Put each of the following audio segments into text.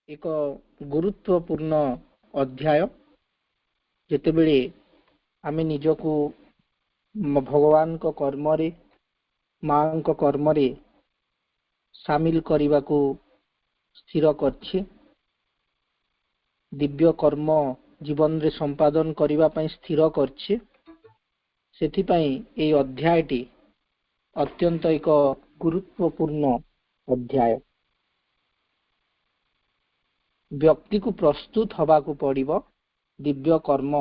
एक गुरुत्वपूर्ण अध्याय जेतेबेले आमे निजको भगवान को कर्म रे मां को कर्म रे शामिल करने को स्थिर करछि दिव्य कर्म जीवन रे संपादन करबा पई स्थिर करछि सेथि पई ए अध्यायटी अत्यंत एक गुरुत्वपूर्ण अध्याय व्यक्ति को प्रस्तुत हवा को पड़िबो दिव्य कर्म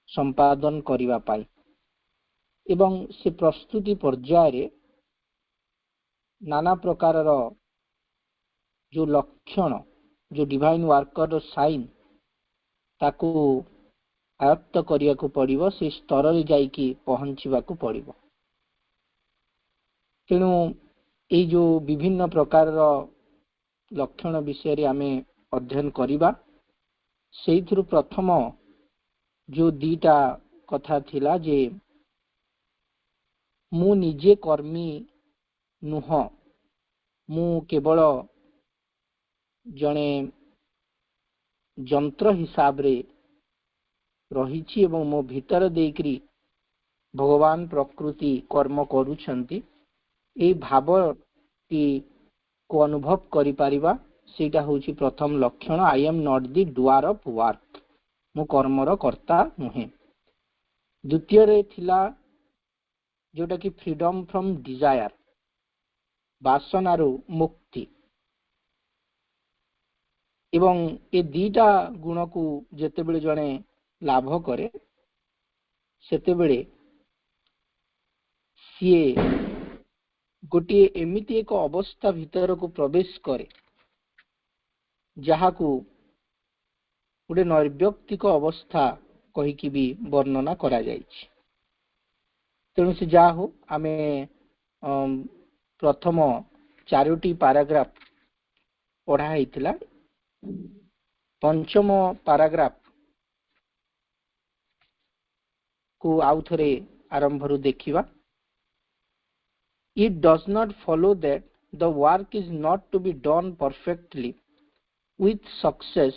संपादन करबा पई एवं से प्रस्तुति पर्याय रे नाना प्रकार जो लक्षण जो डिवाइन वर्कर साइन ताकू आयत्त करिया को पड़िबो से स्तर रे जाई की पहुंचीबा को पड़िबो तेणु ए जो विभिन्न प्रकार लक्षण विषय रे आमे अध्ययन करिबा सेइथुरु प्रथम जो दीटा कथा थिला जे मु निजे कर्मी नुह मु केवल जने जंत्र हिसाब रे रहिछि एवं मो भीतर देकरी भगवान प्रकृति कर्म करूछंती ए भाव को अनुभव करि परिबा सेटा होछि प्रथम लक्षण I am not the doer of work मु कर्मर कर्ता नुहे द्वितीय रे थिला जोटा कि फ्रीडम फ्रॉम डिजायर वासनारू मुक्ति एवं ए दीटा गुण को जेतेबेले जने लाभ करे सेतेबेले सिए गोटे एमिति एक अवस्था भीतर को प्रवेश करे जहा को गोटे नैर्व्यक्तिक अवस्था कहीकि भी वर्णना करा जायछि तेणु से जा हो आमे प्रथम चारोटी पैराग्राफ पढ़ा हैतिला पंचम पैराग्राफ को आउ थरे आरंभ रु देखिबा It does not follow that the work is not to be done perfectly with success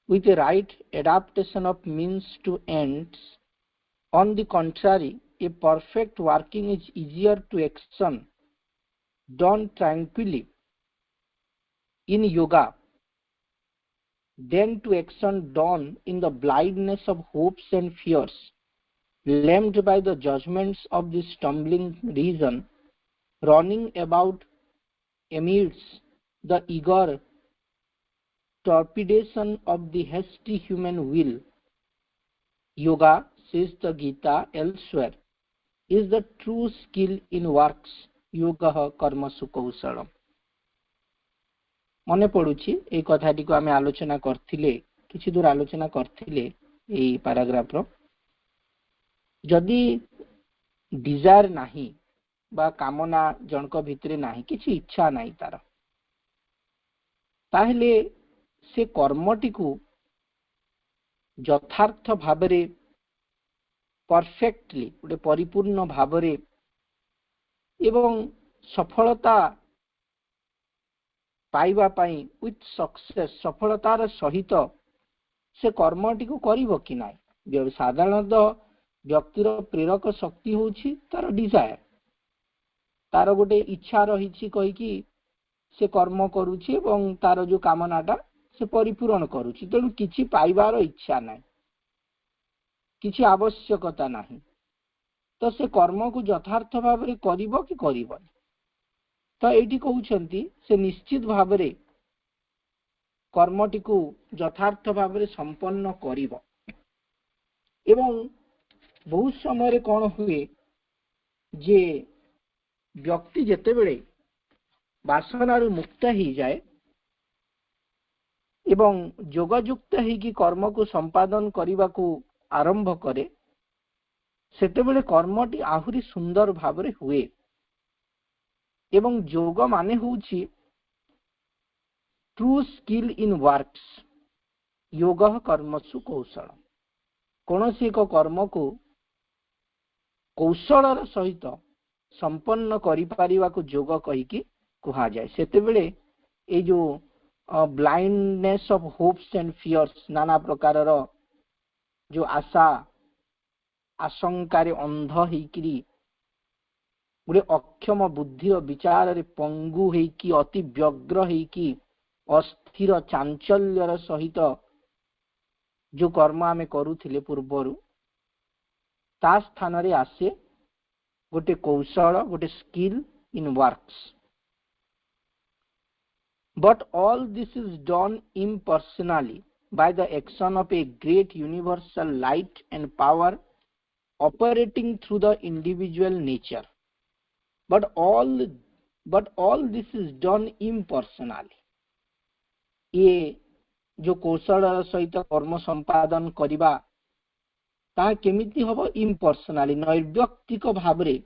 with a right adaptation of means to ends. On the contrary, a perfect working is easier to action done tranquilly in yoga than to action done in the blindness of hopes and fears, lamed by the judgments of the stumbling reason, running about amidst the eager torpidation of the hasty human will. Yoga, says the Gita elsewhere, is the true skill in works. Yoga कर्मसु कौशलम मने पड़ुछि ए कथाटी को आमे आलोचना करथिले किछि दूर आलोचना करथिले ए पैराग्राफ रो जदि डिजायर नाही बा कामना जनक भितरे नाही किछि इच्छा नाही तार ताहले से कर्मटी को यथार्थ भाबरे परफेक्टली गोटे परिपूर्ण भाबरे एवं सफलता पाइबा पाई विथ सक्सेस सफलतार सहित से कर्मटी को करिवो कि नाही साधारणतः व्यक्तिर प्रेरक शक्ति होछि तार डिजायर तार गोटे इच्छा रही कहीकि से कर्म करुछि एवं तार जो कामनाटा से परिपूर्ण करुछि तेणु किछि पाइबार इच्छा नाही किछि आवश्यकता नाही तो से कर्म को यथार्थ भाव रे करिवो कि करिवो तो एठी कहउछंती से निश्चित भाव रे कर्मटी को यथार्थ भाव रे संपन्न करिवो एवं बहुत समय रे कोन हुए जे व्यक्ति जेतेबेले वासनारू मुक्त ही जाए एवं योगयुक्त ही कि कर्म को संपादन करने को आरंभ करे सेतेबेले कर्मटी आहुरी सुंदर भावरे हुए एवं योग माने होउछि ट्रू स्किल इन वर्क्स योग कर्मसु कौशल कोनोसी एक कर्म को कौशलर सहित संपन्न करि पारिबा को योग कहि कि कहा जाए सेतेबेले ए जो blindness of hopes and fears नाना प्रकार जो आशा आशंकार अंध होकरी गोटे अक्षम बुद्धि विचार रे पंगु होकि अति व्यग्र होकि अस्थिर चांचल्यर सहित जो कर्म आमे करूथिले पूर्वरु ता स्थान रे आसे गोटे कौशल गोटे skill in works but all this is done impersonally by the action of a great universal light and power operating through the individual nature but all this is done impersonally ये जो कौशल सहित कर्म संपादन करिबा ता केमिति हबो इम्पर्सनाली नैर्व्यक्तिक भावरे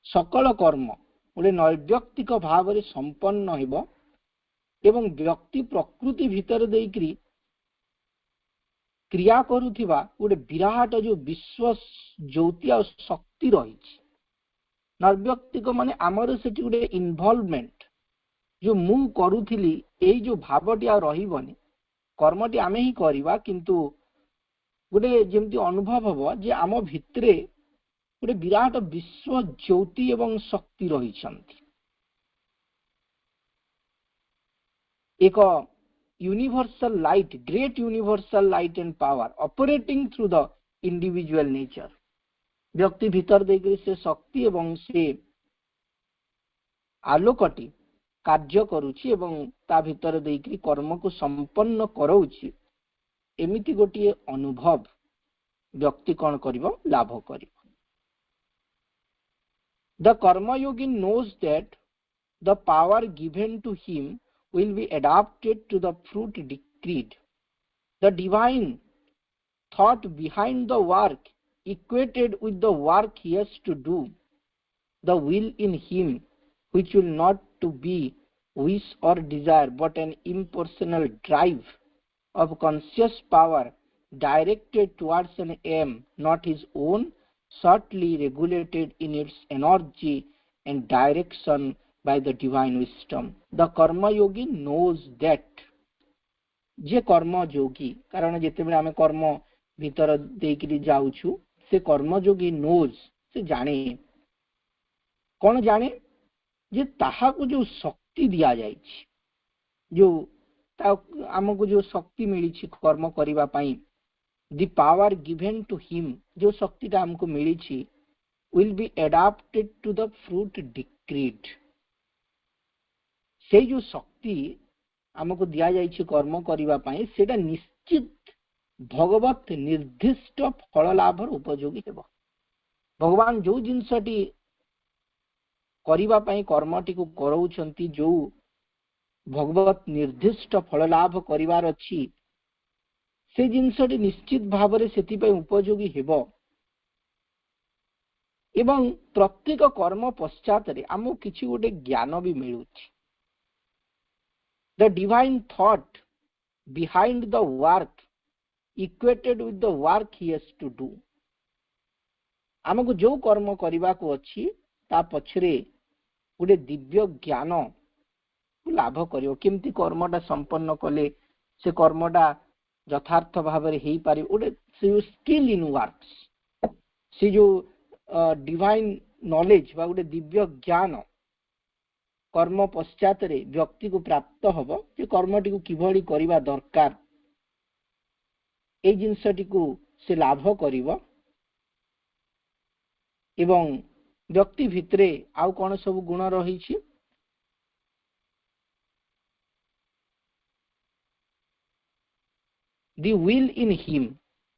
सकल कर्म गोटे नैर्व्यक्तिक भावरे संपन्न हेबो एवं व्यक्ति प्रकृति भीतर देकरी क्रिया करुथिबा गोटे विराट जो विश्व ज्योति और शक्ति रही नैर्व्यक्तिक माने आमर सेठी गोटे इन्वॉल्वमेंट जो मु करुथिली एई जो भावटी आ रहिबनी कर्मटी आमे ही करिबा किंतु गोटे जेमती अनुभव हबो जे आम भितरे गोटे विराट विश्व ज्योति एवं शक्ति रही छंती एक universal light great universal light and power operating through the individual nature व्यक्ति भीतर देकर से शक्ति एवं से आलोकटी कार्य करुछि एवं ता भीतर देकर कर्म को संपन्न करौछि एमिति गोटे अनुभव व्यक्ति कौन करिवो लाभ करिवो the karmayogi knows that the power given to him will be adapted to the fruit decreed. The divine thought behind the work equated with the work he has to do. The will in him, which will not to be wish or desire, but an impersonal drive of conscious power directed towards an aim, not his own, subtly regulated in its energy and direction by the divine wisdom. The karma yogi knows that जे कर्म योगी कारण जेते बेले आमे कर्म भीतर देकरी जाउछु से कर्म योगी knows से जाने कौन जाने जे ताहा को जो शक्ति दिया जाइछि जो आमको जो शक्ति मिली छि कर्म करिबा पई the power given to him जो शक्तिटा हमको मिली छि will be adapted to the fruit decreed से जो शक्ति आमको दिया जाइछि कर्म करिबा पई सेटा निश्चित भगवत निर्दिष्ट फल लाभर उपयोगी हेबो भगवान जो जिनसटी करिबा पई कर्मटी को करौछंती जो भगवत निर्दिष्ट फल लाभ करिवार अछि से जिनसटी निश्चित भावरे सेति पई उपयोगी हेबो एवं प्रत्येक कर्म पश्चात रे आमो किछि गोटे ज्ञान भी मिलुछि The divine thought behind the work equated with the work he has to do. आमको जो कर्म करिबा को अछि ता पछरे गोटे दिव्य ज्ञान लाभ करियो केमती कर्मटा संपन्न कले से कर्मटा यथार्थ भाव रे हेई पारि गोटे से स्किल इन वर्क्स से जो डिवाइन नॉलेज बा गोटे दिव्य ज्ञान कर्म पश्चात रे व्यक्ति को प्राप्त हबो जे कर्मटी को किभଳି करिबा दरकार ए जिंसटी को से लाभ करिवो एवं व्यक्ति भितरे आउ कोन सब गुण रही छि the will in him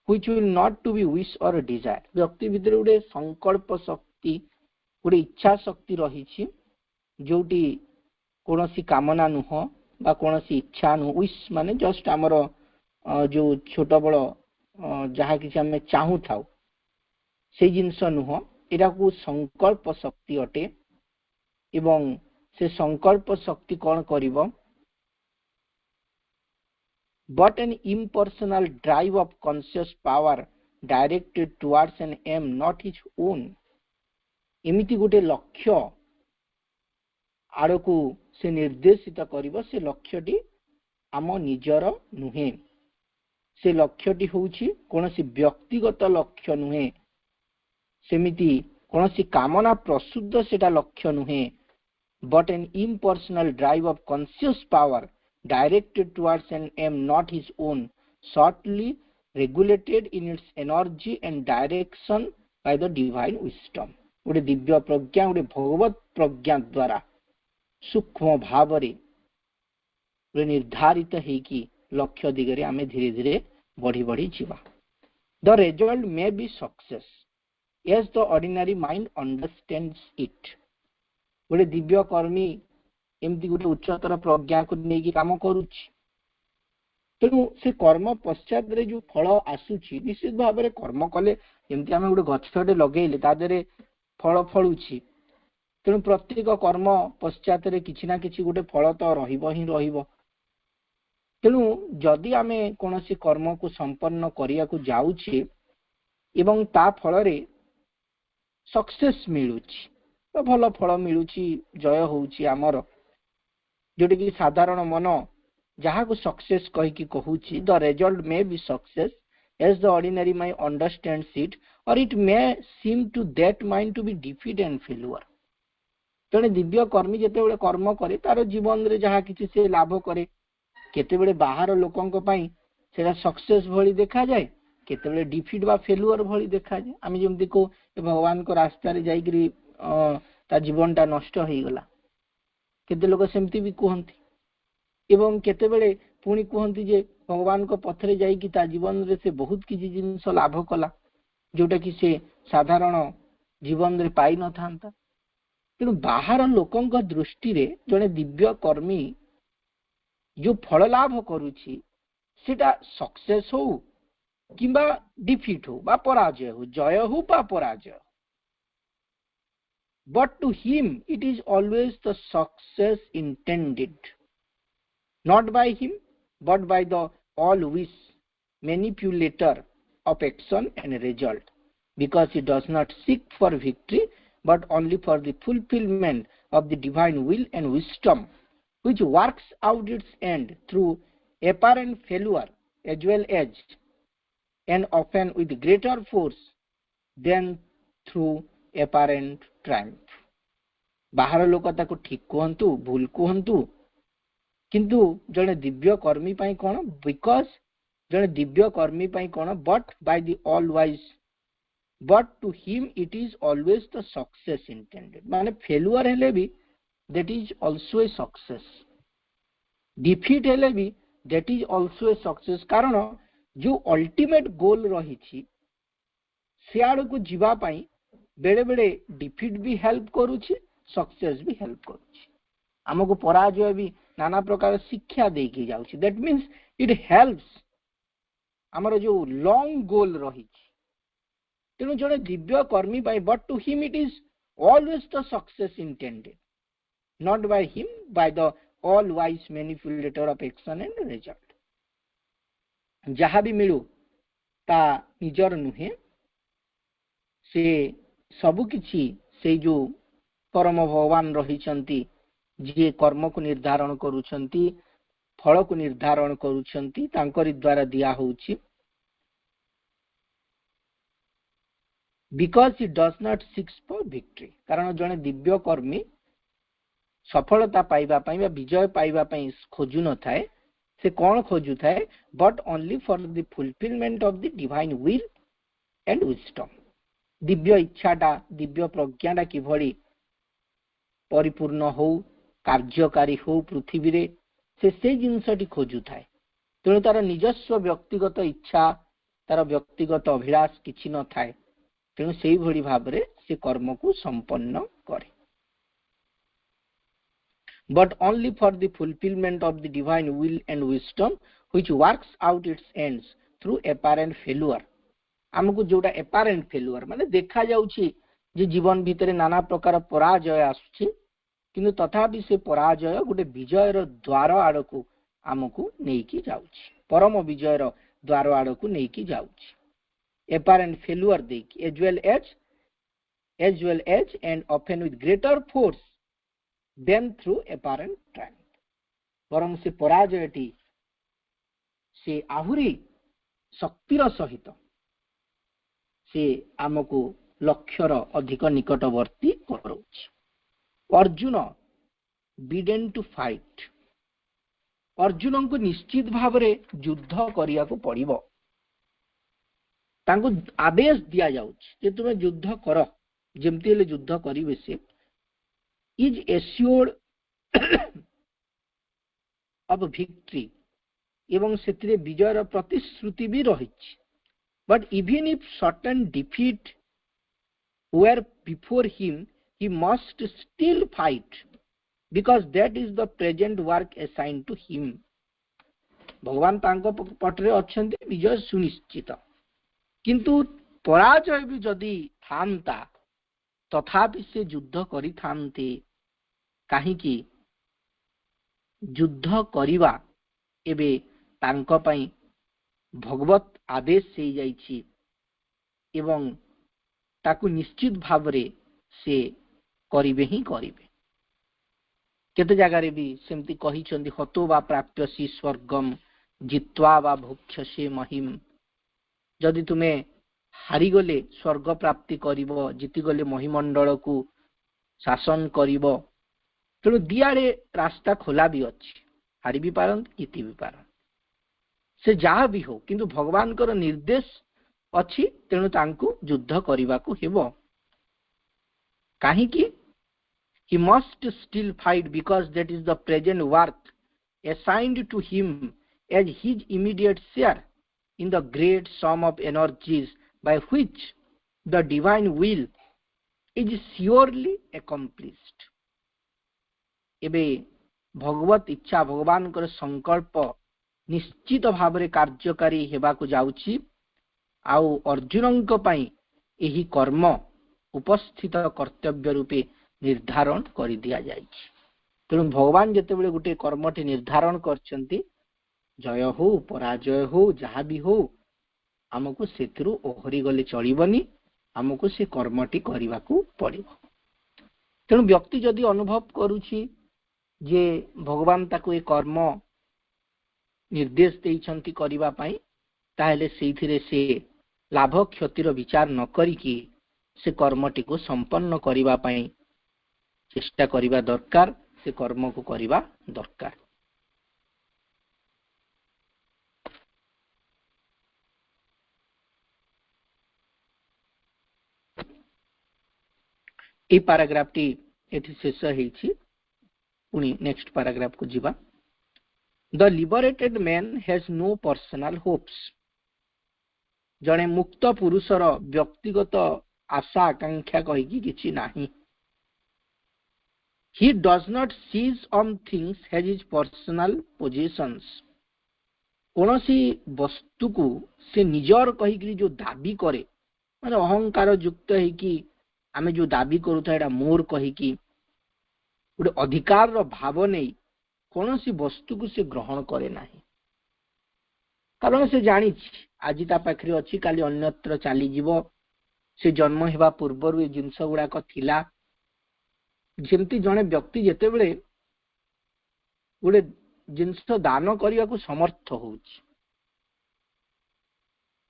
which will not to be wish or desire व्यक्ति भितरे उडे संकल्प शक्ति उडे इच्छा शक्ति रही छि जोटी कोनोसी कामना नुह बा कोनोसी इच्छा नु विश माने जस्ट हमर जो छोट बड़ जहा कि हम चाहू थाउ से जिंस नुह एरा को संकल्प शक्ति अटे एवं से संकल्प शक्ति कोन करिवो but an impersonal drive of conscious power directed towards an aim not his own एमिति गोटे लक्ष्य आड़ को से निर्देशित करिवो से लक्ष्यटी आम निजर नुहे से लक्ष्यटी होउछि कोनोसी व्यक्तिगत लक्ष्य नुहे सेमिति कोनोसी कामना प्रसूद्ध सेटा लक्ष्य नुहे but an impersonal drive of conscious power directed towards an aim not his own, shortly regulated in its energy and direction by the divine wisdom. गोटे दिव्य प्रज्ञा गोटे भगवत प्रज्ञा द्वारा सूक्ष्म भाव निर्धारित होगी लक्ष्य दिगरे आमे धीरे धीरे बढ़ी बढ़ी जीवा. The result may be success as the ordinary mind understands it. गोटे दिव्य कर्मी एमती गोटे उच्चतर प्रज्ञा को लेकिन काम करुच्ची तेणु से कर्म पश्चात जो फल आसुची निश्चित भाव में कर्म कले जमती आम गोटे गछटे लगे तादे फल फलुची तेणु प्रत्येक कर्म पश्चात किसी ना किसी गोटे फल तो रहिबो ही रहिबो. तेणु जदि आम कौन कर्म को संपन्न करिया को जाउची एवं ता फल रे सक्सेस मिलुची तो भल फल मिलुची जय होउची आमर जोटे कि साधारण मन जहाँ को सक्सेस कही कि कहूची the result may be success as the ordinary mind understands it और it may seem to that mind to be defeat and failure. जड़े दिव्य कर्मी जेतेबेले कर्म करे तार जीवन रे जहाँ किसी से लाभ करे केतेबेले बाहर लोकंक पई सेटा सक्सेस भली देखा जाए केतेबेले डिफीट बा फेल्युअर भली देखा जाए. आमी जेमति को भगवान को रास्ता रे जाईकरी ता जीवनटा नष्ट हो गला केते लोक सेमती भी कहती एवं केतेबेले पुणी कहती जे भगवान को पथरे जाईकि ता जीवन रे से बहुत किसी जिनस लाभ कला जोटा कि से साधारण जीवन रे पाई न थांता. तेणु बाहर लोकंक दृष्टि रे जने दिव्य कर्मी जो फल लाभ करुछि सेटा सक्सेस हो किंबा डिफीट हो बा पराजय हो जय हो बा पराजय. But to him it is always the success intended, not by him but by the all-wise manipulator of action and result, because he does not seek for victory but only for the fulfillment of the divine will and wisdom, which works out its end through apparent failure as well as and often with greater force than through apparent triumph. बाहर लोक ताको ठीक कहंतु भूल कहंतु किंतु जने दिव्य कर्मी पाई कोन बिकॉज जने दिव्य कर्मी पाई कोन but by the all wise but to him it is always the success intended. माने फेल्युअर हेले भी that is also a success defeat हेले भी that is also a success. कारण जो अल्टीमेट गोल रही छी सियाड़ को जीवा पाई बेले बेले डिफीट भी हेल्प करूची सक्सेस भी हेल्प करूची. हमको पराजय भी नाना प्रकार शिक्षा देकी जाउची. दैट मीन्स इट हेल्प्स हमर जो लॉन्ग गोल रही तेणु जड़े दिव्य कर्मी by but to him it is always the success intended not by him by the all wise manipulator of action and result. जहाँ भी मिलू ता निजर नुहे से सबु किछि से जो परम भगवान रहिछंती जे कर्म को निर्धारण करूछंती फल को निर्धारण करूछंती तांकरी द्वारा दिया होउछि. Because it does not seek for victory कारण जने दिव्य कर्मी सफलता पाइबा पई बा विजय पाइबा पई खोजु न थाए से कौन खोजु थाए but only for the fulfilment of the divine will and wisdom. Divya इच्छाटा Divya प्रज्ञाटा किभली परिपूर्ण हो कार्यकारी हो पृथ्वी रे से जिनसटी खोजु थाए. तेणु तार निजस्व व्यक्तिगत इच्छा तार व्यक्तिगत अभिलाष किछि न थाए. तेणु सेही भली भाबरे से कर्म को संपन्न करे. But only for the fulfillment of the divine will and wisdom which works out its ends through apparent failure. हमको जोटा apparent failure माने देखा जाउछि जे जीवन भितरे नाना प्रकार पराजय आसुछि किंतु तथापि से पराजय गोटे विजयर द्वार आड़कू आमको नेकी जाउछि परम विजयर द्वार आड़कू नेकी जाउछि. apparent failure देकी as well as and often with greater force than through apparent triumph. बरं से पराजयटी से आहुरी शक्तिर सहित से आमको लक्ष्यर अधिक निकटवर्ती कराउछि। Arjun bidden to fight. Arjun को निश्चित भाव में युद्ध करिया को पड़िबो। तांको आदेश दिया जाउछि जे तुमे युद्ध कर, जेमती ले युद्ध करिवे से इज एश्योर्ड ऑफ विक्ट्री एवं सेतिरे विजयर प्रतिश्रुति भी रहिछि। But even if certain defeat were before him, he must still fight because that is the present work assigned to him। भगवान तांको पटरे अछंती विजय सुनिश्चित, किंतु पराजय भी जदि थांता तथापि से युद्ध करि थांते। काहेकि युद्ध करिवा एबे तांको पई भगवत आदेश से जाइछि एवं ताकू निश्चित भाव से करिवे ही करिवे। केते जगह रे भी सेमती कहि चंदी हतो वा प्राप्यसी स्वर्गम जित्वा वा भोक्ष्यसे महिम। जदि तुमे हारी गले स्वर्ग प्राप्ति करिवो, जीति गले महिमंडल को शासन करिवो। तेणु दियारे रास्ता खोला भी अछि, हारी भी पारंत जीति भी पारंत, से जहा भी हो, किंतु भगवान कर निर्देश अछि। तेणु तांको युद्ध करिवाकू हेबो। काहेकि he must still fight because that is the present work assigned to him as his immediate share in the great sum of energies by which the divine will is surely accomplished। एबे भगवत इच्छा भगवान कर संकल्प निश्चित भाव में कार्यकारी हेबाकू जाउछि। आउ अर्जुन यही कर्म उपस्थित कर्तव्य रूपे निर्धारण कर दिया जाइछि। तेणु भगवान जेतेबेले गोटे कर्मटी निर्धारण करछंती, जय हो पराजय हो जहाँ भी हो, आमको सेथिरु ओहरी गले चलिबनी, आमको से कर्मटी करिवाकू पड़िबो। तेणु व्यक्ति जदि अनुभव करूछि जे भगवान ताकू ए कर्म निर्देश देइछंती करिवा पई, ताहेले सेथिरे से लाभ क्षतिर विचार न करिकी से कर्मटी को संपन्न करिवा पई चेष्टा करिवा दरकार, से कर्म को करिवा दरकार। ए पैराग्राफ टी एथि शेष हेछि। पुनी नेक्स्ट पैराग्राफ को जीवा। The liberated man has no personal hopes. जने मुक्त पुरुषर व्यक्तिगत आशा आकांक्षा कहिकी किछि नाही। He does not seize on things as his personal possessions। कोनोसी वस्तु को से निजर कहिकी जो दाबी करे, माने अहंकार युक्त है कि आमे जो दाबी करूथा एटा मोर कहिकी गोटे अधिकार रो भाव नहीं कोनोसी वस्तु को से ग्रहण करे नाही। कारण से जानी आज ता पाखरे अछि, काली अन्यत्र चली जीवो। से जन्म हेबा पूर्व ये जिनस गुड़ाक थिला। जेमती जने व्यक्ति जेते बेले गोटे जिनस दान करने को समर्थ होउछि,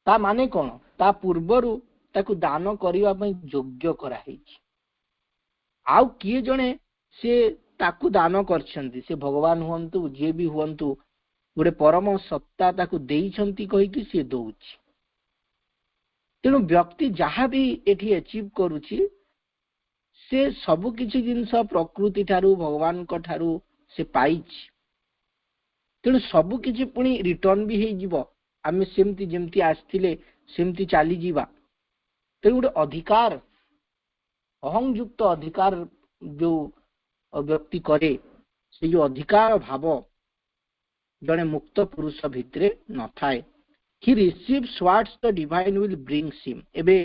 ता माने कोन, ता पूर्वरु ताकू दान करिवा पई योग्य करा हेछि। आउ किए जने से ताकू दान करछंती, से भगवान हुअंतु जे भी हुअंतु, गोटे परम सत्ता ताकू देइछंती कहि कि से दोउछि। तेणु व्यक्ति जहाँ भी एठी अचीव करुछि, से सबु किछि जिनस प्रकृति ठारू भगवान को ठारू से पाइछि। तेणु सबु किछि पुनी रिटर्न भी हे जिवो। आमे सेमती जेमती आस्थिले सेमती चाली जीवा। तेणु गोटे अधिकार, अहंयुक्त अधिकार जो व्यक्ति करे, से जो अधिकार भाव जने मुक्त पुरुष भितरे न थाए। He receives what the divine will brings him। एबे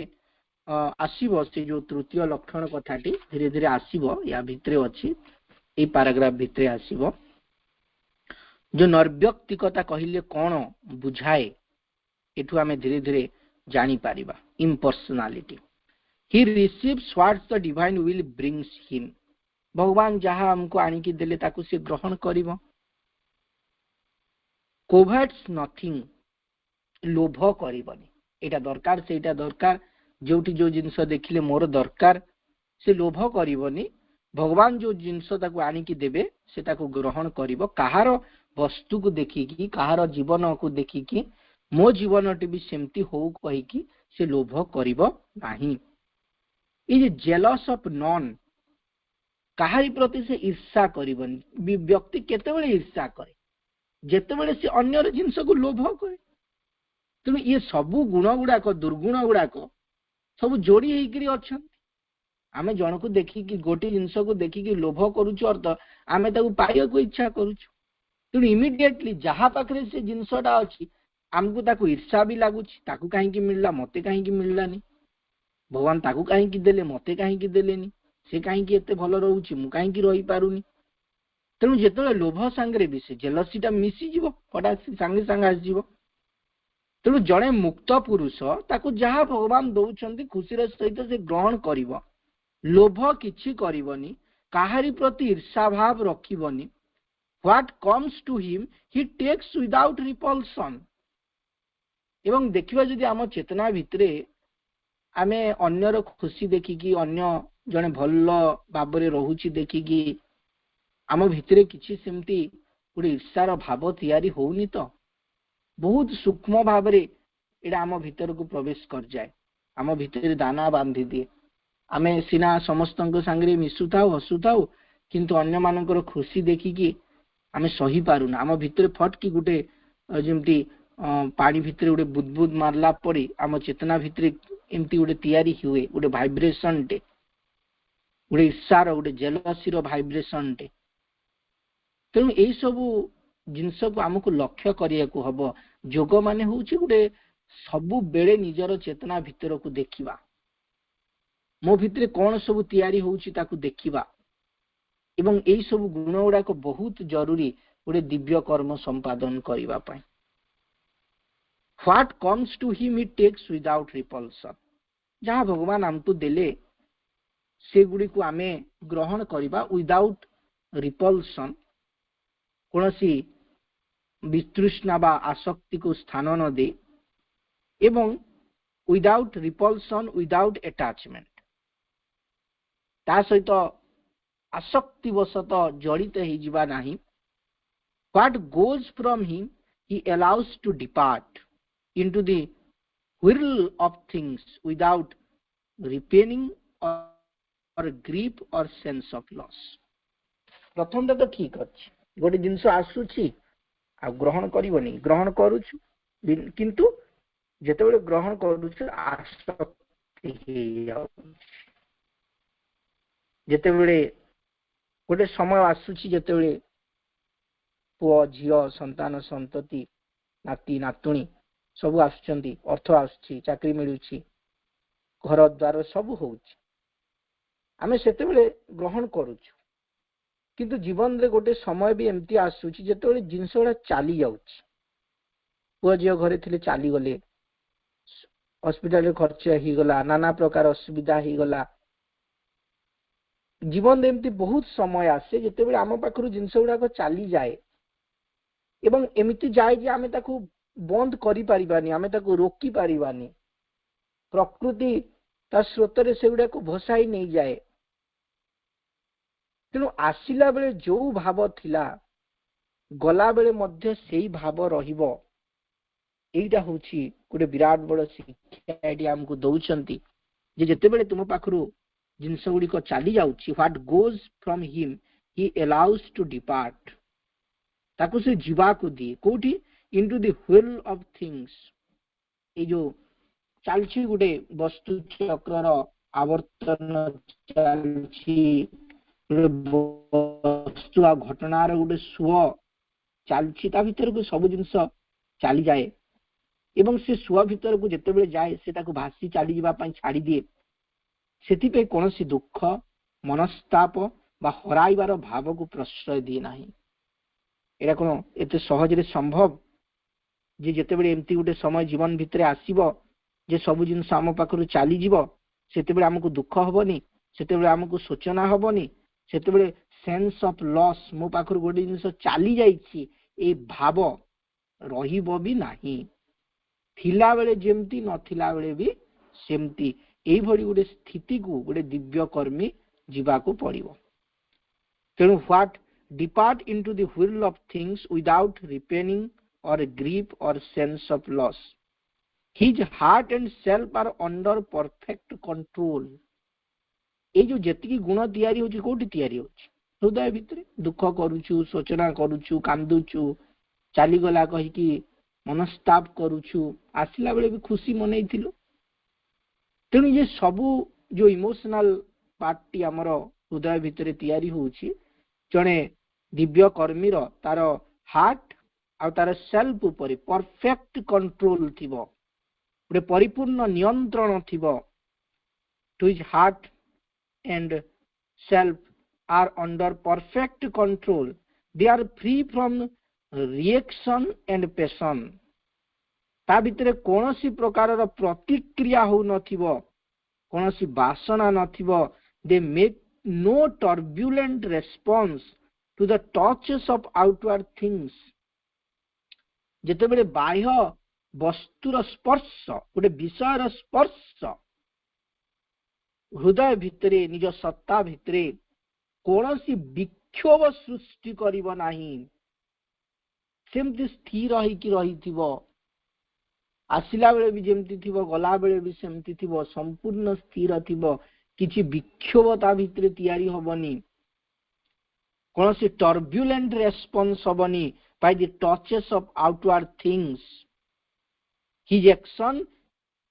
आसीबो से जो तृतीय लक्षण कथाटी धीरे धीरे आसीबो, या भितरे अछि, ए पैराग्राफ भितरे आसीबो। जो नर्व्यक्तिकता कहिले कोन बुझाए, एठु आमे धीरे धीरे जानी Paribas. इम्पर्सनालिटी। He receives what the divine will brings him। भगवान जहाँ हमको आनिकी देले ताकू से ग्रहण करिबो। कोभेट्स नथिंग, लोभ करिबनी, एटा दरकार सेटा दरकार, जोटी जो जिंस देखिले मोर दरकार से लोभ करिबनी। भगवान जो जिंस ताकू आनिकी देबे से ताकू ग्रहण करिबो। कहार वस्तु को देखिकी, कहार जीवन को देखिकी मो जीवनटी भी सेमती हो कहिकी से लोभ करिबो नाही। ये जेलस ऑफ नॉन, कहारी प्रति से ईर्षा करिबनी। व्यक्ति केतेबेले ईर्षा करे, जेतेबेले से अन्यर जिंस को लोभ करे। तेणु ये सबु गुण गुड़ाक, दुर्गुण गुड़ाक सब जोड़ी होकर अच्छा। आम जन को देखिकी गोटे जिनस को देखिकी लोभ करुचु, अर्थ आम पाइबा को इच्छा करुचु। तेणु इमिडिएटली जहाँ पाखे से जिनसटा अच्छी आमको ताकू ईर्षा भी लगुच, ताकू कहीं मिलला मते कहीं मिललानी, भगवान ताकू कहीं देले मते कहीं देलेनी, से कहीं एते भल रोचे मु कहीं रही पारुनी। तेणु जिते लोभ सांगे भी से जेलसीटा मिसीज फटा सांगे सांगे आसଯିव। तेणु जड़े मुक्त पुरुष ताकू जहाँ भगवान दौरान खुशी सहित से ग्रहण करिवो। लोभ किछि करिवनी, काहारी प्रति ईर्षा भाव रखिबनी। What comes to him he takes without repulsion. एवं देखिबा जदि आम चेतना भितरे आमे अन्यर खुशी देखिकी, अन्य जने भल भाबरे रहुची देखिकी आम भितरे किछि सेमती गोटे ईर्षार भाव तैयारी होउनी तो बहुत सूक्ष्म भाव एटा आम भीतर को प्रवेश कर जाए, आम भीतर दाना बांधी दिए। आमे सिना समस्त सांगे मिशु था हसु था, किंतु अन्य मानकर खुशी देखिकी आमे सही पारुना। आम भीतर फटकी गोटे जमती पानी भितर गोटे बुदबुद मारला परे आम चेतना भितर एमती गोटे तैयारी हुए, गोटे भाइब्रेशन टे, गोटे ईर्षार गोटे जेलसीर भाइब्रेशन टे। तेणु यही सबू जिनस को आमको लक्ष्य करिया को हबो। जोग माने होउची गोटे सबु बेले निजर चेतना भितर को देखिबा, मो भितर कौन सब तैयारी होउची ताकू देखिबा। एवं यही सब गुण गुड़ा को बहुत जरूरी गोटे दिव्य कर्म संपादन करिबा पई। What comes to him he takes without repulsion, जहाँ भगवान आमको देले से गुडी को आमे ग्रहण करिबा विदाउट रिपल्सन। कोनसी वितृष्णा बा आसक्ति को स्थान न दे, एवं विदाउट रिपल्सन, विदाउट अटैचमेंट, ता सहित आसक्तिवशत जड़ित हो नहीं। What goes from him he allows to depart into the whirl of things without repining और ग्रीफ और सेंस ऑफ लॉस। प्रथम तो ठीक अच्छे, गोटे जिनस आसुची आ ग्रहण करबनी, ग्रहण करूछु, किंतु जेतेबेले ग्रहण करूछु आसक्ति हे जाउछि। जेतेबेले गोटे समय आसुची जेतेबेले पुओ झियो संतान संतति नाती नातुणी सब आसुचंती, अर्थ आसुची, चाकरी मिलुची, घर द्वार सब होउची, आमे सेतेबेले ग्रहण करूछु। किंतु जीवन रे गोटे समय भी एमती आसुची जेतेबेले जिनस गुड़ा चली जाउची। पुओ झियो घरे थिले चली गले, हॉस्पिटल खर्च ही गला, नाना प्रकार असुविधा ही गला। जीवन एमती बहुत समय आसे जेतेबेले आम पाखरु जिनस गुड़ा चली जाए, एवं एमती जाए जे आमे ताकू बंद करि परिबानी, आमे ताकू रोकी परिबानी। प्रकृति ता स्रोत रे से गुड़ा को भसाई नहीं जाए। तेणु आसिला बेले जो भाव थिला गला बेले मध्य सेही भाव रहिबो। एइटा होछि गोटे विराट बड़ शिक्षा एटी हमको दउचंती जे जेतेबेले तुम पाखरु जिनस गुडी को चली जाउछि, what goes from him he allows to depart, ताकू से जीवा को दिए कोठी into the wheel of things. ए जो चालछि गोटे वस्तु चक्रर आवर्तन चालछि, वस्तु आ घटनार गोटे सुଅ चालछि, ता भीतर को सब जिनस चली जाए, एवं से सुଅ भीतर को जेतेबेले जाए से ताकू भासी चली जीवा पई छाड़ी दिए। सेति पे कोनोसी दुख मनस्ताप बा हराइबार भाव को प्रश्रय दिए नाही। एटा कोन एते सहज रे संभव जे जेतेबेले एमती गोटे समय जीवन भितरे आसीबो जे सब जिनस आम पाखरु चली जीवो, सेतेबेले हमको दुख हबनी, सेतेबेले हमको सोचना हबनी, ସେତେବେଳେ ସେନ୍ସ ଅଫ ଲସ୍, ମୋ ପାଖରୁ ଗୋଟେ ଜିନିଷ ଚାଲି ଯାଇଛି, ଏ ଭାବ ରହିବ ବି ନାହିଁ। ଥିଲା ବେଳେ ଯେମିତି, ନଥିଲା ବେଳେ ବି ସେମିତି, ଏଇଭଳି ଗୋଟେ ସ୍ଥିତିକୁ ଗୋଟେ ଦିବ୍ୟ କର୍ମୀ ଯିବାକୁ ପଡିବ। ତେଣୁ what depart into the whirl of things without repining or grief or sense of loss. His heart and self are under perfect control. এই ଯୋଉ ଯେତିକି ଗୁଣ ତିଆରି ହଉଛି କୋଉଠି ତିଆରି ହଉଛି? ହୃଦୟ ଭିତରେ। ଦୁଃଖ କରୁଛୁ, ଶୋଚନା କରୁଛୁ, କାନ୍ଦୁଛୁ, ଚାଲିଗଲା କହିକି ମନସ୍ତାପ କରୁଛୁ, ଆସିଲା ବେଳେ ବି ଖୁସି ମନେଇଥିଲୁ। ତେଣୁ ଏ ସବୁ ଯୋଉ ଇମୋସନାଲ ପାର୍ଟଟି ଆମର ହୃଦୟ ଭିତରେ ତିଆରି ହଉଛି, ଜଣେ ଦିବ୍ୟ କର୍ମୀର ତାର ହାର୍ଟ ଆଉ ତାର ସେଲ୍ଫ ଉପରେ ପରଫେକ୍ଟ କଣ୍ଟ୍ରୋଲ ଥିବ, ଗୋଟେ ପରିପୂର୍ଣ୍ଣ ନିୟନ୍ତ୍ରଣ ଥିବ। To his heart and self are under perfect control. They are free from reaction and passion. ତା ଭିତରେ କୌଣସି ପ୍ରକାରର ପ୍ରତିକ୍ରିୟା ହଉନଥିବ, କୌଣସି ବାସନା ନଥିବ। They make no turbulent response to the touches of outward things. ଯେତେବେଳେ ବାହ୍ୟ ବସ୍ତୁର ସ୍ପର୍ଶ, ଗୋଟେ ବିଷୟର ସ୍ପର୍ଶ ହୃଦୟ ଭିତରେ, ନିଜ ସତ୍ତା ଭିତରେ କୌଣସି ବିକ୍ଷୋଭ ସୃଷ୍ଟି କରିବ ନାହିଁ। ସେମିତି ସ୍ଥିର ହେଇକି ରହିଥିବ, ଆସିଲା ବେଳେ ବି ଯେମିତି ଥିବ, ଗଲାବେଳେ ବି ସେମିତି ଥିବ, ସମ୍ପୂର୍ଣ୍ଣ ସ୍ଥିର ଥିବ, କିଛି ବିକ୍ଷୋଭ ତା ଭିତରେ ତିଆରି ହବନି, କୌଣସି ଟର୍ବ୍ୟୁଲେଣ୍ଟ ରେସ୍ପନ୍ସ ହବନି by the touches of outward things. His action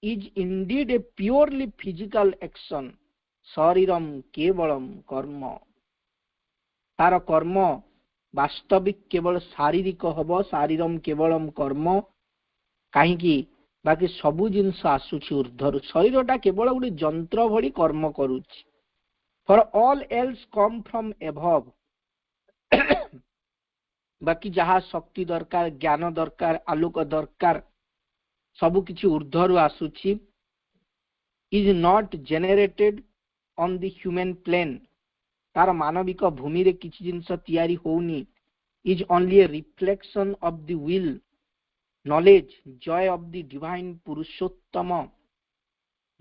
is indeed a purely physical action. शरीरम केवलम कर्म. तार कर्म वास्तविक केवल शारीरिक हब, शारीरम केवलम कर्म। कहीं बाकी सबु जिनस आसुछि ऊर्ध्वर, शरीरटा केवल गोटे जंत्र भली कर्म करुछि। For all else come from above. बाकी जहा शक्ति दरकार, ज्ञान दरकार, आलोक दरकार, सबु किछि ऊर्ध्वर आसुछि। Is not generated on the human plane. तार मानविक भूमि रे किछि जिंस तयारी होउनी. Is only a reflection of the will, knowledge, joy of the divine Purushottam.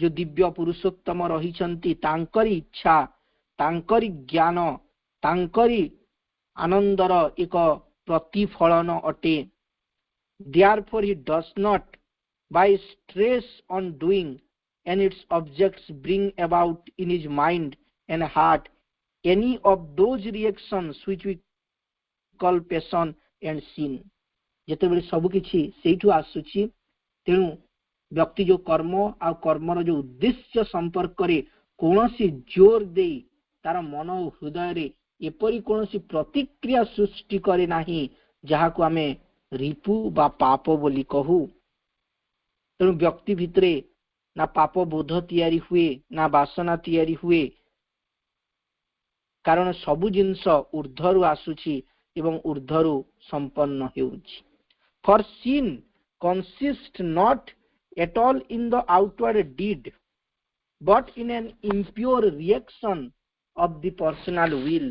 जो दिव्य पुरुषोत्तम रहिछंती, तांकरी इच्छा, तांकरी ज्ञान, तांकरी आनंदर एक प्रतिफलन अटे. Therefore he does not by stress on doing and its objects bring about in his mind and heart any of those reactions which we call passion and sin. ଯେତେବେଳେ ସବୁ କିଛି ସେଇଠୁ ଆସୁଛି, ତେଣୁ ବ୍ୟକ୍ତି ଯୋଉ କର୍ମ ଆଉ କର୍ମର ଯୋଉ ଉଦ୍ଦେଶ୍ୟ ସମ୍ପର୍କରେ କୌଣସି ଜୋର ଦେଇ ତାର ମନ ଓ ହୃଦୟରେ ଏପରି କୌଣସି ପ୍ରତିକ୍ରିୟା ସୃଷ୍ଟି କରେ ନାହିଁ ଯାହାକୁ ଆମେ ରିପୁ ବା ପାପ ବୋଲି କହୁ। ତେଣୁ ବ୍ୟକ୍ତି ଭିତରେ ନା ପାପ ବୋଧ ତିଆରି ହୁଏ, ନା ବାସନା ତିଆରି ହୁଏ, କାରଣ ସବୁ ଜିନିଷ ଊର୍ଦ୍ଧ୍ୱରୁ ଆସୁଛି ଏବଂ ଊର୍ଦ୍ଧ୍ୱରୁ ସମ୍ପନ୍ନ ହେଉଛି। For sin consists not at all in the outward deed, but in an impure reaction of the personal will,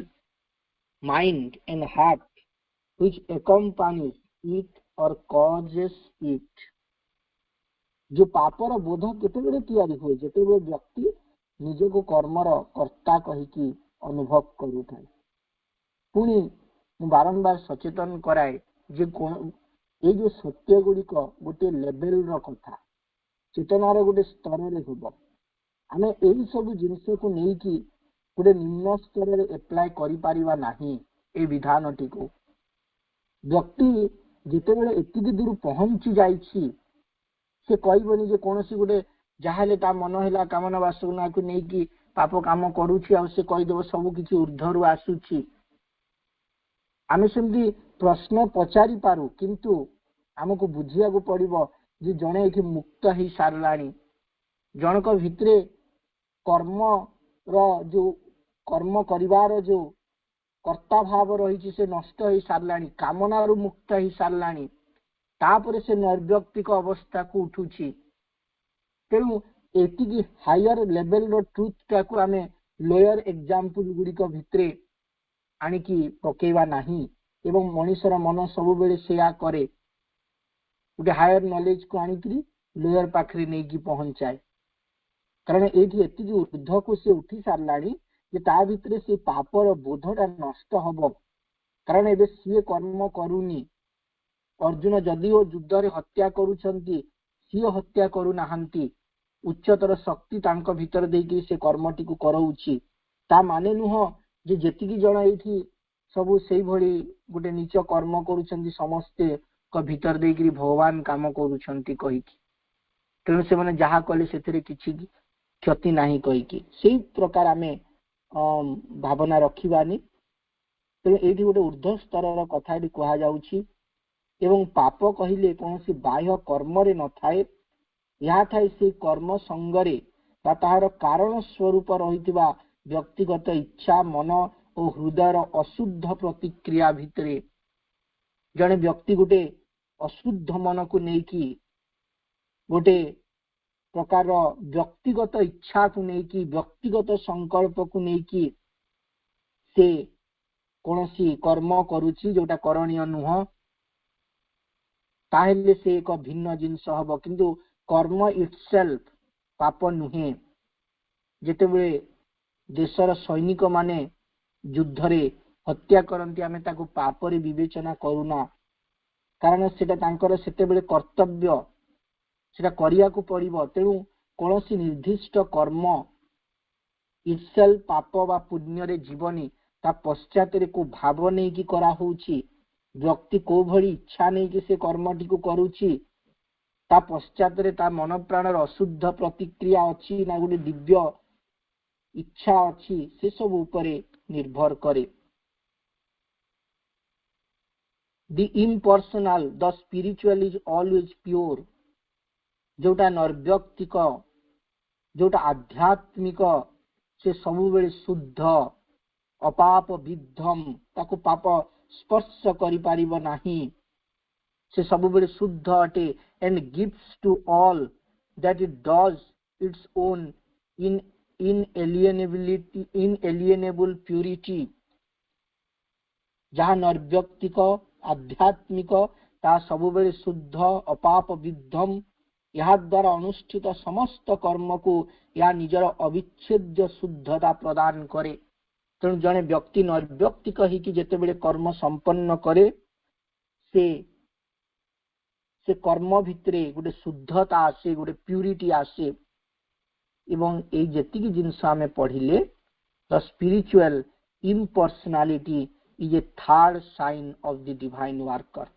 mind and heart which accompanies it or causes it. जो पापर बोध केतेबेले तैयारी हुए, जेतेबेले व्यक्ति निजको कर्मर कर्ता कहिकी अनुभव करूथाय। पुणी बारंबार सचेतन कराए जे ये जो सत्य गुड़िक गोटे लेवल कथा, चेतनार गोटे स्तर में हम आम यही सब जिनस को लेकिन गोटे निम्न स्तर में एप्लाय करिपारिबा नाही। ए विधानटी को व्यक्ति जितेबेले एतिकी दूर पहुंची जाइछि, से कहबनी जे कोनोसी गोटे जहाले ता मन हैला कामना वासना को नेकी पाप काम करूछि, आ से कहिदेव सब किछि ऊर्ध्वरु आसुछि। आमे सेमती प्रश्न पचारि पारू, किंतु आमको बुझिया को पड़िबो जे जणे एठी मुक्त ही सारलाणी, जनक भितरे कर्म रो जो कर्म करिवार जो कर्ता भाव रही से नष्ट हो साराणी, कामना रु मुक्त हो साराणी, तापर से निर्व्यक्तिक अवस्था को उठुची। तेणु एतिकी हायर लेवल रो ट्रुथ टाकू आमे लोयर एग्जाम्पल गुड़िक भितरे आनिकी पकेवा नहीं एवं मनुष्यर मन सब बेले सेया करे गोटे हायर नॉलेज को आनिकी लोयर पाखरे नहीं की पहुंचाए कारण ये एति ऊर्ध्व को से उठी साराणी जे ता भितरे से पापर बोधटा नष्ट हब कारण एबे सी कर्म करूनी अर्जुन जदिओ युद्ध रे हत्या करूछंती सी हत्या करू नाहंती उच्चतर शक्ति तांको भीतर देकी से कर्मटी को करउछि ता माने नुह जे जेतिकी जण एठी सबु सेई भली गोटे नीच कर्म करूछंती समस्ते को भीतर देकी भगवान काम करूछंती कहिकी तेणु से माने जहा कले सेथिरे किछि क्षति नाही कहिकी सेई प्रकार आमे भावना रखिबानी तेणु एठी गोटे ऊर्ध्व स्तर कथा एठी कहा जाउछि एवं पाप कहिले कौन बाह्य कर्म रे न थाए या थाए से कर्म संगरे बा ताहार कारण स्वरूप रहितबा व्यक्तिगत इच्छा मन और हृदयर अशुद्ध प्रतिक्रिया भितरे जने व्यक्ति गोटे अशुद्ध मन को नेकी गोटे प्रकार व्यक्तिगत इच्छा को नेकी व्यक्तिगत संकल्प को नेकी से कौनसी कर्म करूची जोटा करणीय नुह ताहेले से एक भिन्न जिनस हब किंतु कर्म इटसेल्फ पाप नुहे जेतेबेले देशर सैनिक माने युद्ध रे हत्या करंती आमे ताको पाप रे विवेचना करूना कारण सेटा तांकर सेतेबेले कर्तव्य सेटा करिया को पड़िबो तेणु कोनोसी निर्दिष्ट कर्म इटसेल्फ पाप बा पुण्य रे जीवनी ता पश्चात रे को भाव नै की करा होउची व्यक्ति को भली इच्छा नहीं कि से कर्मटी को करूची ता पश्चात रे ता मन प्राणर अशुद्ध प्रतिक्रिया अच्छी ना गोटे दिव्य इच्छा अच्छी से सब उपरे निर्भर करे the impersonal the spiritual is always pure जोटा नर्व्यक्तिक जोटा आध्यात्मिक से सब बेले शुद्ध अपाप विद्धम ताको पाप स्पर्श करि पारिबो नाही से सब बेले शुद्ध अटे and gives to all that it does its own inalienable purity जहाँ नर्व्यक्तिक आध्यात्मिक ता सब बेले शुद्ध अपाप विद्धम या द्वारा अनुष्ठित समस्त कर्म को या निजर अविच्छेद्य शुद्धता प्रदान करे तेणु जने व्यक्ति नर्व्यक्तिक ही कि जेतेबेले कर्म संपन्न करे से कर्म भितरे गोटे शुद्धता आसे गोटे प्यूरिटी आसे एवं ए जेतिकी जिंस आमे पढ़िले the spiritual impersonality is a third sign of the divine worker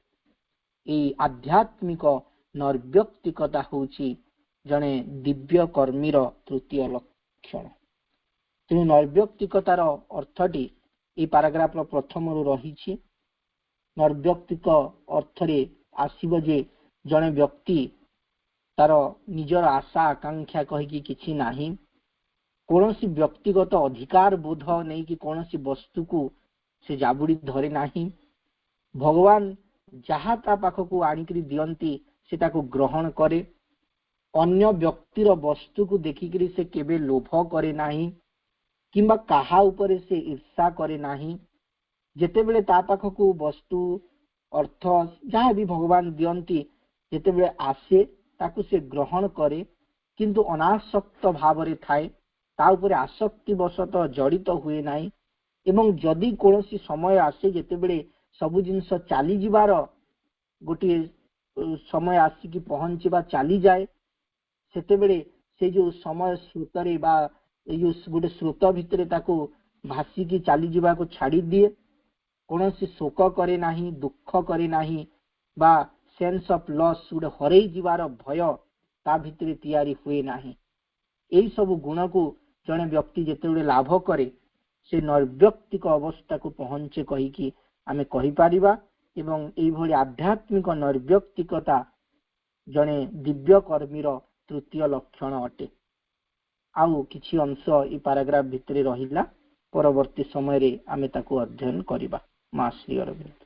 ए आध्यात्मिक नर्व्यक्तिकता होची जने दिव्य कर्मीर तृतीय लक्षण तेणु नर्व्यक्तिकतार अर्थटी ये पाराग्राफ प्रथम रही नर्व्यक्तिक अर्थरे आसीबो जे जने व्यक्ति तार निजर आशा आकांक्षा कहिकी किछि नाही कोनोसी व्यक्तिगत अधिकार बोध नहीं कि कोनोसी वस्तु को से जाबुड़ी धरे नाही भगवान जहाँ ता पाखकू आनिकरी दियंती से ताको ग्रहण करे अन्य व्यक्तिर वस्तु को देखिकरी से केबे लोभ करे नाही किंबा काहा उपरे से ईर्षा करे नाही जेतेबेले ता पाखकू वस्तु अर्थ जहाँ भी भगवान दियंती जेतेबेले आसे ताकू से ग्रहण करे किंतु अनासक्त भाव रे थाए ता उपरे आसक्ति वशत जड़ित हुए नाही एवं जदि कोनोसी समय आसे जेतेबेले सबु जिंस चाली जिबार गोटे समय आसिकी पहुंचीबा चाली जाए सेतेबेले से जो समय स्रोतरे बा यो गोटे स्रोत भितरे ताको भासिकी चाली जिबा को छाड़ी दिए कोनोसी शोक करे नाही दुख करे नाही बा सेंस ऑफ लॉस गोटे हरई जिबार भय ता भितरे तैयारी हुए नाही एई सब गुण को जने व्यक्ति जेतेबेले लाभ करे से नर्व्यक्तिक अवस्था को पहुंचे कहिकी आमे कहि पारिबा एवं एई भली आध्यात्मिक नर्व्यक्तिकता जने दिव्य कर्मीर तृतीय लक्षण अटे आउ किछि अंश ई पैराग्राफ भितरे रहिला परवर्ती समय रे आमे ताको अध्ययन करिबा मां श्री अरविंद।